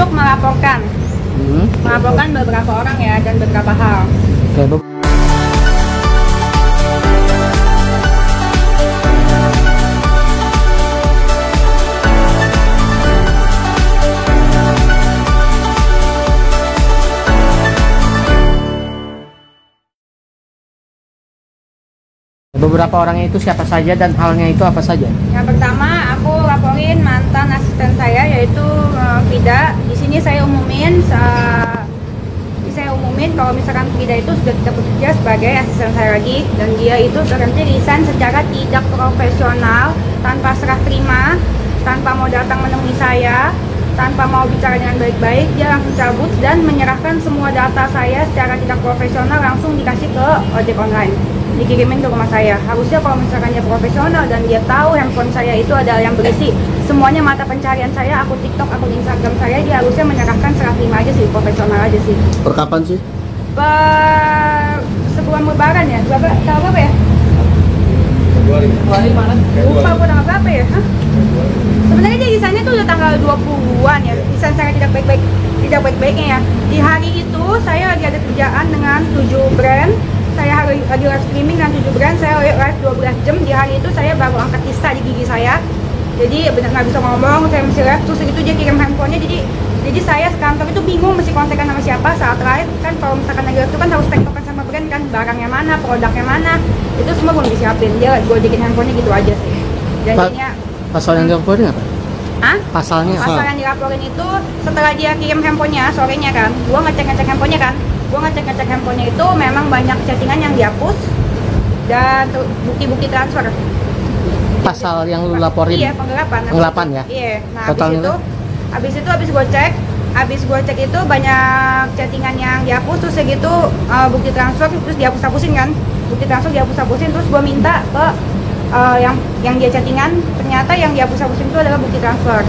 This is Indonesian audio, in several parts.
untuk melaporkan beberapa orang ya dan beberapa hal. Beberapa orangnya itu siapa saja dan halnya itu apa saja? Yang pertama aku laporin mantan asisten saya yaitu Vida. Di sini saya umumin kalau misalkan Vida itu sudah tidak bekerja sebagai asisten saya lagi dan dia itu berhenti resign secara tidak profesional, tanpa serah terima, tanpa mau datang menemui saya, tanpa mau bicara dengan baik-baik. Dia langsung cabut dan menyerahkan semua data saya secara tidak profesional langsung dikasih ke ojek online, dikirimin ke rumah saya. Harusnya kalau misalkan dia profesional dan dia tahu handphone saya itu adalah yang berisi semuanya mata pencarian saya, akun TikTok, akun Instagram saya, dia harusnya menyerahkan serah terima aja sih, profesional aja sih. Per kapan sih? Sebelum lebaran ya, tanggal berapa ya? Februari mana? Lupa aku tanggal berapa ya? Hah? Sebenarnya dia desainnya tuh udah tanggal 20-an ya, desain saya tidak baik-baiknya ya. Di hari itu saya lagi ada kerjaan dengan 7 brand. Saya lagi live streaming dengan 7 brand, saya live 12 jam. Di hari itu saya baru angkat kista di gigi saya, jadi benar nggak bisa ngomong, saya mesti live. Terus itu dia kirim handphonenya, jadi saya sekantor itu bingung mesti kontekan sama siapa saat live. Kan kalau misalkan lagi live itu kan harus tektokan sama brand kan, barangnya mana, produknya mana, itu semua belum disiapin. Dia gue bikin handphonenya gitu aja sih. Jadinya pasal yang dilaporin apa? Hah? Pasalnya Pasal yang dilaporin itu setelah dia kirim handphonenya sorenya kan, gua ngecek handphonenya kan, handphonenya itu memang banyak chattingan yang dihapus dan bukti-bukti transfer. Pasal yang lu laporin? Iya, penggelapan ya? Iya. Nah, Total habis gue cek itu banyak chattingan yang dihapus, terus segitu bukti transfer terus dihapus-hapusin kan, bukti transfer dihapus-hapusin, terus gue minta ke yang dia chattingan, ternyata yang dihapus-hapusin itu adalah bukti transfer,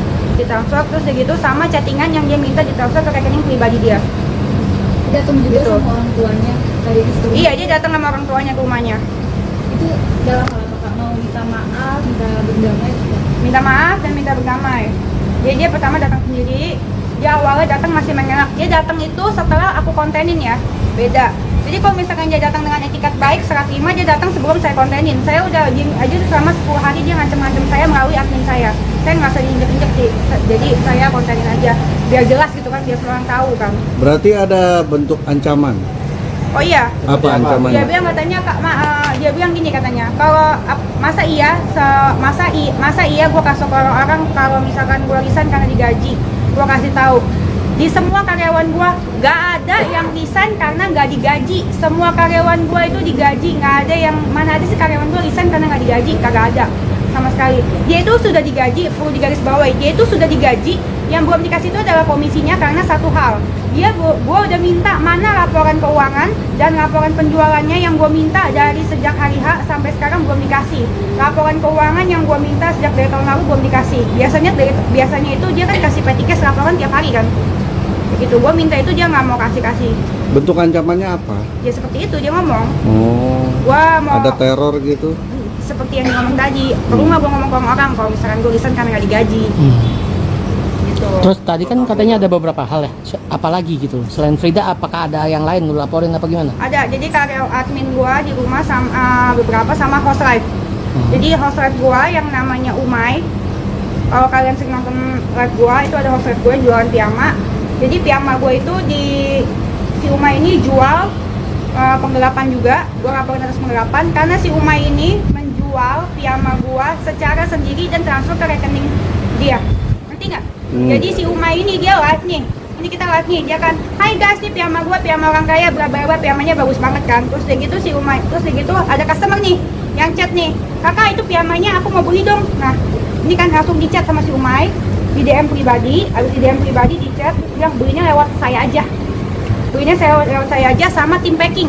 terus segitu sama chattingan yang dia minta ditransfer ke rekening pribadi dia. Datang juga gitu. Sama orang tuanya tadi di rumah. Iya, dia datang sama orang tuanya ke rumahnya. Itu dalam hal apa Kak? Mau minta maaf, minta berdamai juga? Minta maaf dan minta berdamai. Jadi dia pertama datang sendiri. Dia awalnya datang masih mengelak. Dia datang itu setelah aku kontenin ya, beda. Jadi kalau misalkan dia datang dengan etikat baik, serah terima, dia datang sebelum saya kontenin. Saya udah diem aja selama 10 hari dia ngancem-ngancem saya melalui admin saya. Saya nggak usah diinjek-injek sih. Jadi saya kontenin aja, biar jelas gitu kan, biar semua orang tahu kan. Berarti ada bentuk ancaman? Oh iya. Apa ancamannya? Dia bilang katanya dia bilang gini katanya, kalau masa iya gue kasih ke orang kalau misalkan gue resign karena digaji. Gue kasih tahu di semua karyawan gue gak ada yang resign karena gak digaji. Semua karyawan gue itu digaji, nggak ada yang mana ada sih karyawan gue resign karena gak digaji, kagak ada sama sekali. Dia itu sudah digaji, perlu digarisbawahi, dia itu sudah digaji. Yang belum dikasih itu adalah komisinya karena satu hal, gue udah minta mana laporan keuangan dan laporan penjualannya yang gue minta dari sejak hari H sampai sekarang belum dikasih. Laporan keuangan yang gue minta sejak dari tahun lalu belum dikasih. Biasanya itu dia kan kasih petikes laporan tiap hari kan. Begitu, gue minta itu dia nggak mau kasih. Bentuk ancamannya apa? Ya seperti itu dia ngomong. Oh. Gua mau ada teror gitu? Seperti yang dia ngomong tadi. Perlu nggak gue ngomong ke orang kalau misalkan gue resign karena nggak digaji. Gitu. Terus tadi kan katanya ada beberapa hal ya, apalagi gitu selain Frida, apakah ada yang lain lu laporin apa gimana? Ada, jadi karyawan admin gua di rumah sama beberapa sama host live. Jadi host live gua yang namanya Umay, kalau kalian sering nonton live gua itu ada host live gua jualan piyama. Jadi piyama gua itu si Umay ini jual penggelapan juga. Gua laporin atas penggelapan karena si Umay ini menjual piyama gua secara sendiri dan transfer ke rekening dia. Ngerti nggak? Jadi si Umay ini dia live nih. Ini kita live nih, dia kan, hai guys, nih piyama gua, piyama orang kaya, bla-bla-bla, piyamanya bagus banget kan. Terus kayak gitu si Umay, terus kayak gitu ada customer nih yang chat nih, kakak itu piyamanya aku mau beli dong. Nah, ini kan langsung di chat sama si Umay, di DM pribadi, habis di DM pribadi di chat, bilang belinya lewat saya aja. Belinya lewat saya aja sama tim packing.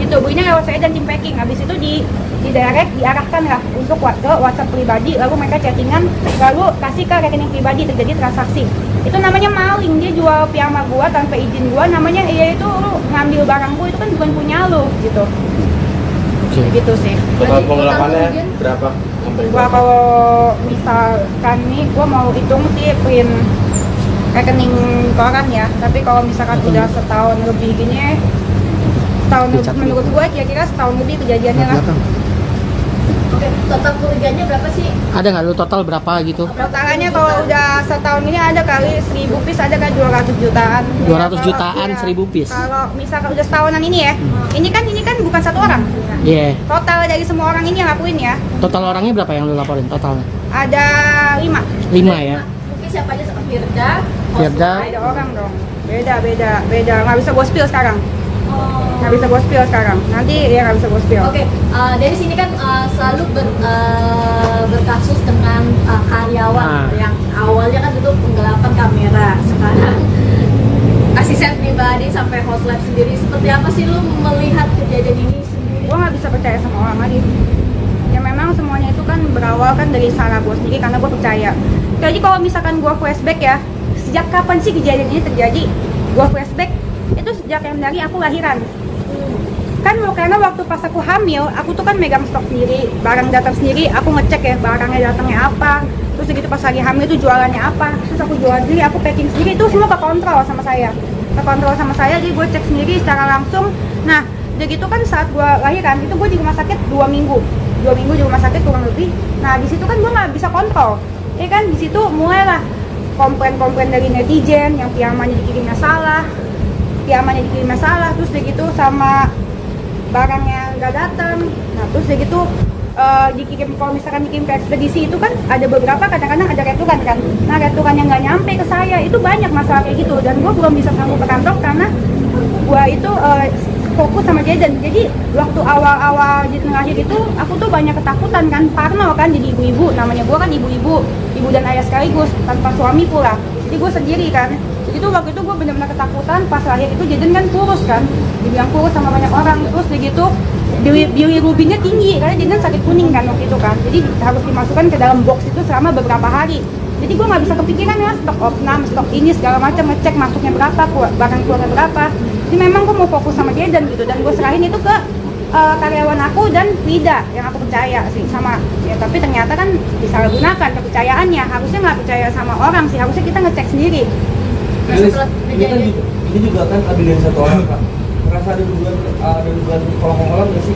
Gitu, belinya lewat saya dan tim packing. Habis itu di direct diarahkan lah untuk ke WhatsApp pribadi, lalu mereka chattingan, lalu kasih ke rekening pribadi, terjadi transaksi. Itu namanya maling, dia jual piyama gua tanpa izin gua, namanya itu lu ngambil barang gua, itu kan bukan punya lu gitu. Gitu sih. Total penggelapannya berapa? Gua kalau misalkan nih gua mau hitung sih print rekening koran ya. Tapi kalau misalkan udah setahun lebih gini, menurut gue kira-kira setahun lebih kejadiannya lah. Oke, total kerugiannya berapa sih? Ada nggak lu total berapa gitu? Totalnya kalau udah setahun ini ada kali 1000 piece, ada kan 200 jutaan. 200 Kalau- jutaan, iya. 1000 piece. Kalau misalkan udah setahunan ini ya, ini kan bukan satu orang. Iya. Total dari semua orang ini yang lakuin ya, Total orangnya berapa yang lu laporin totalnya? ada 5. 5 ya. Mungkin siapa aja? Firda, Firda. Beda orang dong. Beda. Nggak bisa gue spill sekarang. Oh. Nggak bisa gue spill sekarang. Nanti ya nggak bisa gue spill. Oke, dari sini kan selalu berkasus dengan karyawan yang awalnya kan itu penggelapan kamera, sekarang asisten pribadi sampai host live sendiri. Seperti apa sih lu melihat kejadian ini sendiri? Gue nggak bisa percaya sama orang lagi. Ya memang semuanya itu kan berawal kan dari salah gue sendiri karena gue percaya. Jadi kalau misalkan gue flashback ya, sejak kapan sih kejadian ini terjadi? Gue flashback itu sejak yang dari aku lahiran. Kan karena waktu pas aku hamil, aku tuh kan megang stok sendiri, barang datang sendiri, aku ngecek ya barangnya datangnya apa, terus segitu pas lagi hamil itu jualannya apa, terus aku jual sendiri, aku packing sendiri, itu semua kekontrol sama saya, jadi gue cek sendiri secara langsung. Nah, udah gitu kan saat gue lahiran, itu gue di rumah sakit 2 minggu di rumah sakit kurang lebih. Nah, di situ kan gue nggak bisa kontrol, ya kan, di situ mulailah komplain dari netizen yang piamannya dikirimnya salah, terus udah gitu sama barangnya nggak datang. Nah terus udah gitu dikirim, kalau misalkan dikirim ke ekspedisi itu kan ada beberapa kadang-kadang ada returan kan. Nah returan yang nggak nyampe ke saya itu banyak masalah kayak gitu, dan gue belum bisa sanggup ke kantor karena gue itu fokus sama Jaden. Jadi waktu awal-awal Jaden lahir itu aku tuh banyak ketakutan kan, parno kan, jadi ibu-ibu, namanya gue kan ibu dan ayah sekaligus tanpa suami pula, jadi gue sendiri kan. Itu waktu itu gue benar-benar ketakutan pas lahir itu. Jaden kan kurus kan, dibilang kurus sama banyak orang, terus begitu bilirubinnya tinggi karena Jaden sakit kuning kan waktu itu kan, jadi harus dimasukkan ke dalam box itu selama beberapa hari. Jadi gue nggak bisa kepikiran ya stok opnam, stok ini segala macam, ngecek masuknya berapa, barang keluarnya berapa. Jadi memang gue mau fokus sama Jaden gitu, dan gue serahin itu ke karyawan aku dan Frida yang aku percaya sih sama ya. Tapi ternyata kan disalahgunakan kepercayaannya, harusnya nggak percaya sama orang sih, harusnya kita ngecek sendiri. Setelah Ini kan kejadian ini juga kan lebih dari satu orang, Pak. Merasa ada dugaan kolong-kolong nggak sih?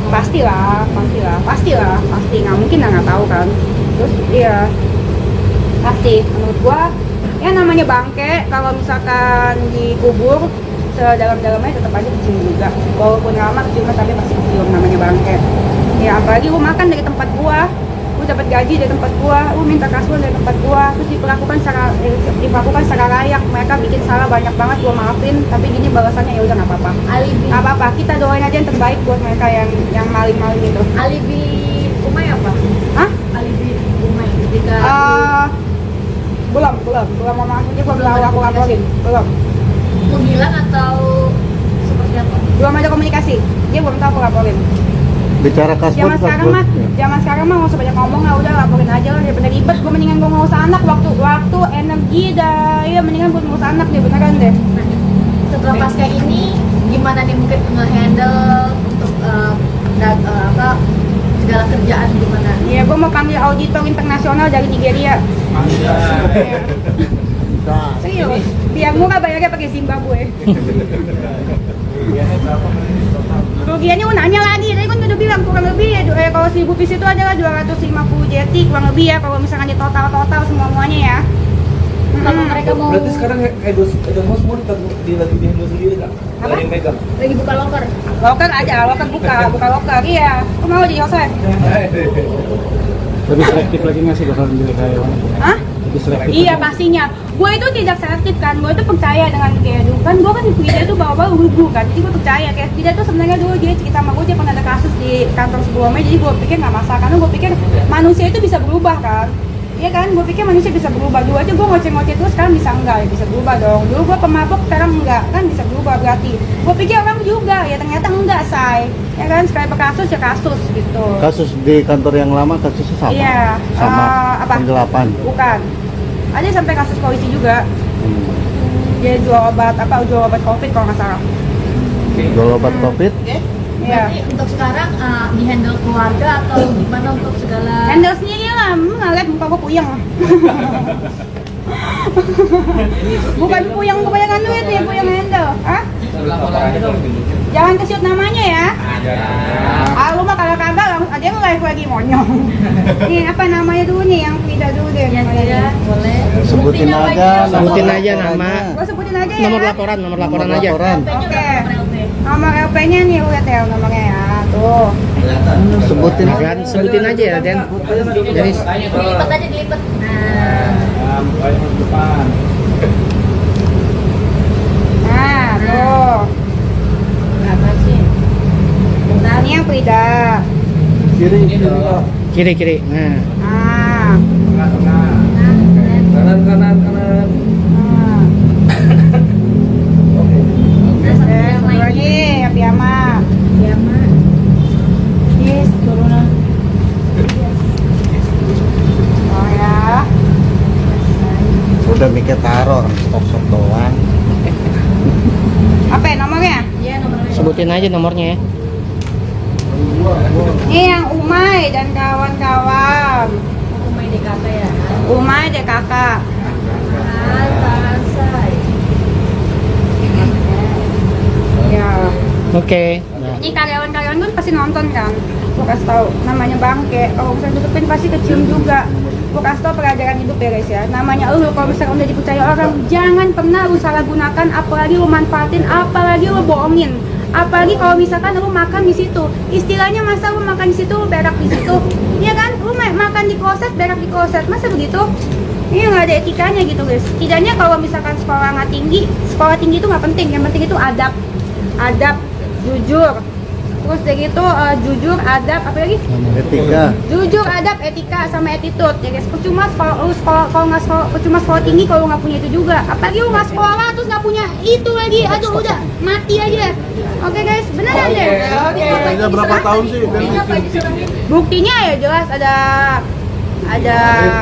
Pastilah, nggak mungkin nggak tahu kan. Terus iya, pasti menurut gua ya namanya bangke, kalau misalkan dikubur sedalam-dalamnya tetap aja kecium juga, walaupun lama keciumnya tapi pasti kecium, namanya bangke ya. Apalagi gua makan dari tempat gua dapat gaji dari tempat gua, minta kasur dari tempat gua, terus diperlakukan secara layak. Mereka bikin salah banyak banget, gua maafin, tapi gini balasannya ya udah nggak apa-apa, kita doain aja yang terbaik buat mereka yang maling-maling itu. alibi Umay apa? Hah? Alibi Umay ketika belum mau masuknya, belum aku laporin, belum menghilang atau seperti apa? ada komunikasi, dia belum tahu aku laporin. Bicara kasbon, Zaman sekarang mah nggak usah banyak ngomong lah, udah laporin aja lah, daripada ribet. Gue mendingan gue ngurus anak, waktu energi dah, ya mendingan gue ngurus anak deh, beneran deh. Nah, setelah pasca ini gimana nih mungkin nge-handle untuk segala kerjaan gimana? Iya, gue mau panggil auditor internasional dari Nigeria. Serius, biar murah bayarnya pakai Zimbabwe. Kerugiannya nanya lagi, tadi kan udah bilang kurang lebih ya, kalau 1000 piece itu adalah 250 jeti kurang lebih ya, kalau misalkan di total semuanya ya. Kalau mereka mau Berarti sekarang Edos semua lagi dihandle sendiri nggak? Nggak ada yang pegang? lagi buka loker, Loker aja, buka loker, iya. Aku mau jadi Jose. lebih selektif lagi nggak sih bakal milih karyawan? Hah? Lebih selektif. Iya pastinya. Gue itu tidak selektif kan, gue itu percaya dengan kayak dulu kan, gue kan di Frida itu bawa-bawa lugu kan, jadi gue percaya kayak Frida itu sebenarnya dulu dia cerita sama gue, dia pernah ada kasus di kantor sebelumnya, jadi gue pikir nggak masalah, karena gue pikir manusia itu bisa berubah kan. Iya kan, gue pikir manusia bisa berubah. Dulu aja gue ngoceh-ngoceh terus, sekarang bisa enggak, ya bisa berubah dong. Dulu gue pemabuk, sekarang enggak, kan bisa berubah berarti. Gue pikir orang juga, ya ternyata enggak, say. Ya kan, sekali berkasus ya kasus gitu. Kasus di kantor yang lama kasusnya sama? Iya, Sama apa? penggelapan? Bukan. Ada sampai kasus polisi juga. Dia jual obat COVID kalau nggak salah. Jual obat COVID? Iya. berarti untuk sekarang di handle keluarga atau gimana untuk segala Handle sendiri lah, ngeliat muka gue puyeng. Bukan Puyang kebanyakan duit nih, Puyang handle. Hah? Jangan ke-shoot namanya ya. Ah, lu mah kalau kagak langsung aja live lagi monyong. Nih apa namanya dulu nih yang Frida dulu deh. Ya tidak boleh. Sebutin Buktinya aja. wajib. Sebutin aja nama. Gua sebutin aja ya. Nomor laporan aja. Laporan. LP-nya Oke. berapa LP? Nomor LP-nya nih lihat ya nomornya ya. Tuh. Sebutin Nah, kan sebutin aja ya, Den. Jadi Dilipat aja, dilipat. Nah, depan. Nah, tuh. berapa sih? Bentar. Ini yang Frida. kiri. kiri. Nah, Ah. Tengah-tengah. Nah, Kanan. Ah. nah, satu Oke, yang satu lain. lagi ya piyama. Ya, Ma. Yes, turunan. Oh ya. Udah mikir taruh stok doang. Apa ya nomornya? Iya, nomornya. sebutin aja nomornya ya. Ini yang Umay dan kawan-kawan. Umay DKK ya. Umay deh kakak. Say. Ya. Oke. Nah, Ini karyawan-karyawan kan pasti nonton kan. Gue kasih tahu namanya Bangke. Kalau misalnya tutupin pasti kecium juga. Gue kasih tahu pelajaran hidup ya guys ya. Namanya lu kalau misalnya udah dipercaya orang, jangan pernah lu salah gunakan, apalagi lu manfaatin, apalagi lu bohongin. Apalagi kalau misalkan lu makan di situ, istilahnya masa lu makan di situ, lu berak di situ, iya kan? Lu makan di kloset, berak di kloset, masa begitu? Ini nggak ada etikanya gitu guys. Tidaknya kalau misalkan sekolah nggak tinggi, sekolah tinggi itu nggak penting. Yang penting itu adab, jujur. Terus dari itu jujur, adab, apa lagi? Etika. Jujur, adab, etika, sama attitude ya guys. Percuma kalau nggak sekolah, percuma sekolah tinggi kalau nggak punya itu juga. Apalagi lu nggak sekolah terus nggak punya itu lagi, aduh udah mati aja. Oke guys, beneran deh. Buktinya berapa tahun sih? Buktinya apa disuruhin? Buktinya ya jelas ada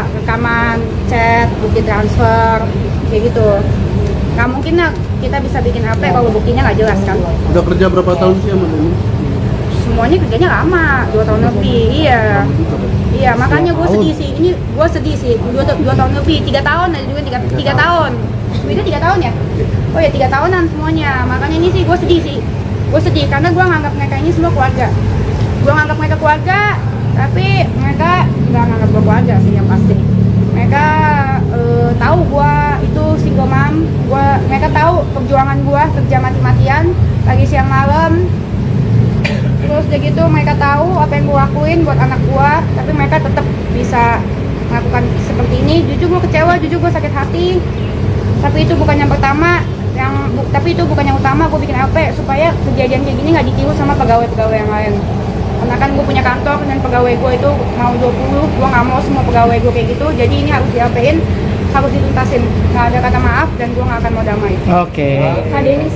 rekaman chat, bukti transfer, kayak gitu. Nggak mungkin lah kita bisa bikin HP kalau buktinya nggak jelas kan. Udah kerja berapa tahun sih sama ini? Semuanya kerjanya lama, 2 tahun lebih. Iya, makanya gue sedih sih. Ini gue sedih sih. 2 tahun lebih, 3 tahun ada juga 3 tahun. Itu 3 tahun ya? Oh ya 3 tahunan semuanya. Makanya ini sih gue sedih sih. Gue sedih karena gue nganggap mereka ini semua keluarga. Gue nganggap mereka keluarga, tapi mereka nggak nganggap gue keluarga sih yang pasti. Mereka tahu gue itu single mom. Mereka tahu perjuangan gue kerja mati-matian, pagi siang malam. Terus udah gitu mereka tahu apa yang gue lakuin buat anak gue, tapi mereka tetap bisa melakukan seperti ini. Jujur gue kecewa, jujur gue sakit hati. Tapi itu bukan yang pertama, tapi itu bukan yang utama gue bikin LP supaya kejadian kayak gini nggak ditiru sama pegawai-pegawai yang lain. Karena kan gue punya kantor dan pegawai gue itu mau 20, gue nggak mau semua pegawai gue kayak gitu. Jadi ini harus di-LP-in, harus dituntasin. Nggak ada kata maaf dan gue nggak akan mau damai. Oke. Kak Denis.